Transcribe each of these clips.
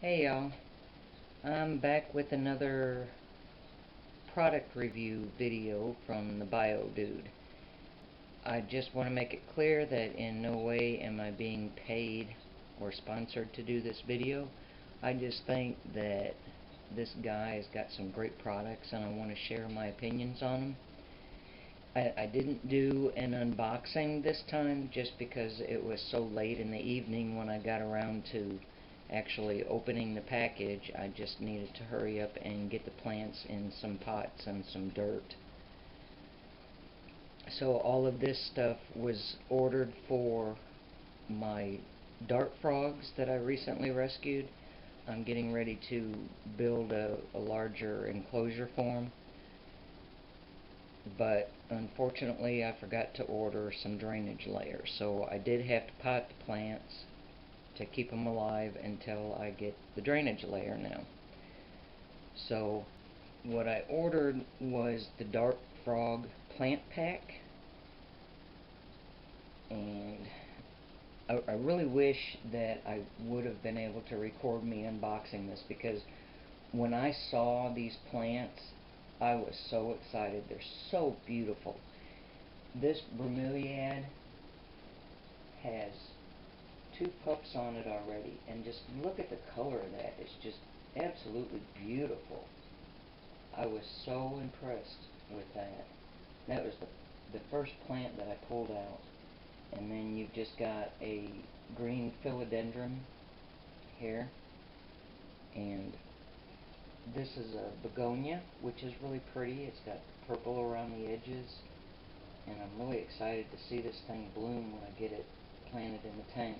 Hey y'all, I'm back with another product review video from the BioDude. I just want to make it clear that in no way am I being paid or sponsored to do this video. I just think that this guy has got some great products and I want to share my opinions on them. I didn't do an unboxing this time just because it was so late in the evening when I got around to actually opening the package. I just needed to hurry up and get the plants in some pots and some dirt. So all of this stuff was ordered for my dart frogs that I recently rescued. I'm getting ready to build a larger enclosure for them, but unfortunately I forgot to order some drainage layers, so I did have to pot the plants to keep them alive until I get the drainage layer now. So what I ordered was the Dart Frog plant pack, and I really wish that I would have been able to record me unboxing this, because when I saw these plants I was so excited. They're so beautiful. This bromeliad has 2 pups on it already, and just look at the color of that. It's just absolutely beautiful. I was so impressed with that. That was the first plant that I pulled out. And then you've just got a green philodendron here, and this is a begonia, which is really pretty. It's got purple around the edges, and I'm really excited to see this thing bloom when I get it planted in the tank.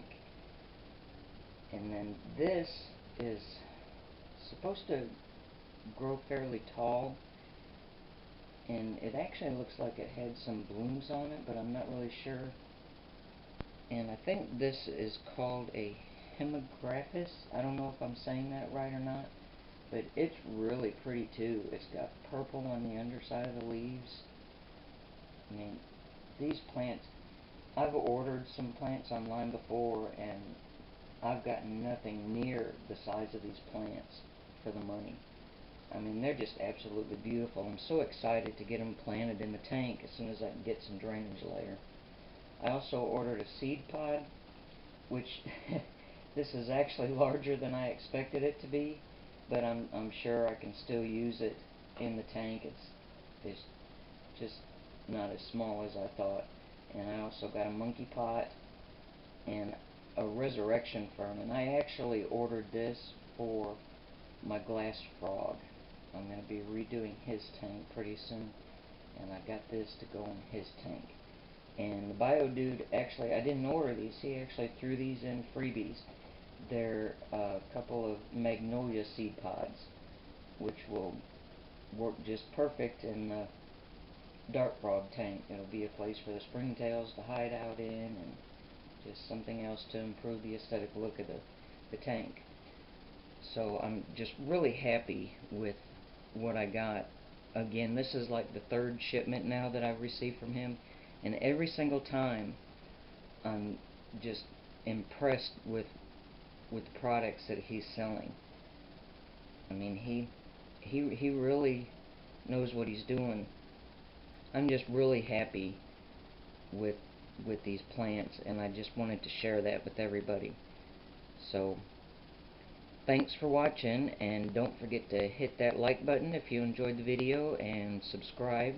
And then this is supposed to grow fairly tall, and it actually looks like it had some blooms on it, but I'm not really sure. And I think this is called a hemagraphis. I don't know if I'm saying that right or not, but it's really pretty too. It's got purple on the underside of the leaves. I mean, these plants, I've ordered some plants online before, and I've gotten nothing near the size of these plants for the money. I mean, they're just absolutely beautiful. I'm so excited to get them planted in the tank as soon as I can get some drainage layer. I also ordered a seed pod, which this is actually larger than I expected it to be, but I'm sure I can still use it in the tank. It's just not as small as I thought. And I also got a monkey pot and a resurrection fern, and I actually ordered this for my glass frog. I'm going to be redoing his tank pretty soon, and I got this to go in his tank. And the BioDude, actually, I didn't order these. He actually threw these in freebies. They're a couple of magnolia seed pods, which will work just perfect in the dart frog tank. It'll be a place for the springtails to hide out in, and just something else to improve the aesthetic look of the tank. So I'm just really happy with what I got. Again, this is like the 3rd shipment now that I've received from him, and every single time I'm just impressed with the products that he's selling. I mean, he really knows what he's doing. I'm just really happy with these plants, and I just wanted to share that with everybody. So thanks for watching, and don't forget to hit that like button if you enjoyed the video, and subscribe